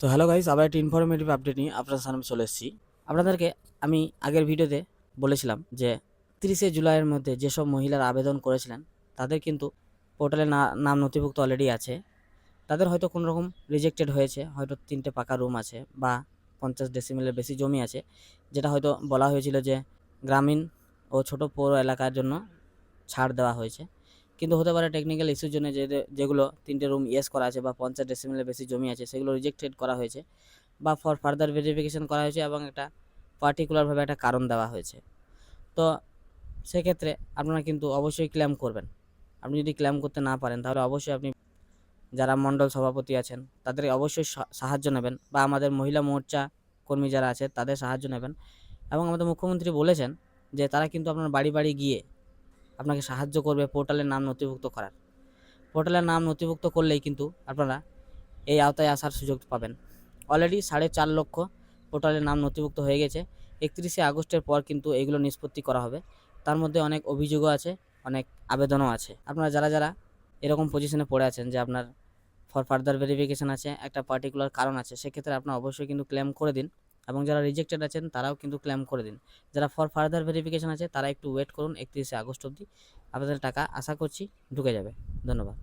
তো hello guys, আবার একটা ইনফরমেটিভ আপডেট নিয়ে আপনাদের সামনে চলে এসেছি। আপনাদেরকে আমি আগের ভিডিওতে বলেছিলাম যে 30শে জুলাইয়ের মধ্যে যেসব মহিলারা আবেদন করেছিলেন তাদের কিন্তু পোর্টালে নাম নথিভুক্ত অলরেডি আছে। তাদের হয়তো কোনো রকম রিজেক্টেড হয়েছে, হয়তো 3টে পাকা রুম আছে বা 50 ডেসিমেলের বেশি জমি আছে, যেটা হয়তো বলা হয়েছিল যে গ্রামীণ ও ছোট পৌর এলাকার জন্য ছাড় দেওয়া হয়েছে। কিন্তু হতে পারে টেকনিক্যাল ইস্যুর জন্য যেগুলো 3টে রুম ইয়েস করা আছে বা 50 ডেসিমেলের বেশি জমি আছে সেগুলো রিজেক্টেড করা হয়েছে বা ফর ফার্দার ভেরিফিকেশন করা হয়েছে এবং একটা পার্টিকুলারভাবে একটা কারণ দেওয়া হয়েছে। তো সেক্ষেত্রে আপনারা কিন্তু অবশ্যই ক্লেম করবেন। আপনি যদি ক্লেম করতে না পারেন তাহলে অবশ্যই আপনি যারা মণ্ডল সভাপতি আছেন তাদের অবশ্যই সাহায্য নেবেন বা আমাদের মহিলা মোর্চা কর্মী যারা আছে তাদের সাহায্য নেবেন। এবং আমাদের মুখ্যমন্ত্রী বলেছেন যে তারা কিন্তু আপনার বাড়ি বাড়ি গিয়ে আপনাকে সাহায্য করবে পোর্টালের নাম নথিভুক্ত করার। পোর্টালের নাম নথিভুক্ত করলেই কিন্তু আপনারা এই আওতায় আসার সুযোগ পাবেন। অলরেডি 4.5 লক্ষ পোর্টালের নাম নথিভুক্ত হয়ে গেছে। 31শে আগস্টের পর কিন্তু এগুলো নিষ্পত্তি করা হবে। তার মধ্যে অনেক অভিযোগও আছে, অনেক আবেদনও আছে। আপনারা যারা যারা এরকম পজিশনে পড়ে আছেন যে আপনার ফর ফার্দার ভেরিফিকেশন আছে, একটা পার্টিকুলার কারণ আছে, সেক্ষেত্রে আপনারা অবশ্যই কিন্তু ক্লেম করে দিন। এবং যারা রিজেক্টেড আছেন তারাও কিন্তু ক্লেম করে দিন। যারা ফর ফার্দার ভেরিফিকেশন আছে তারা একটু ওয়েট করুন 31শে আগস্ট অবধি। আপনাদের টাকা আশা করছি ঢুকে যাবে। ধন্যবাদ।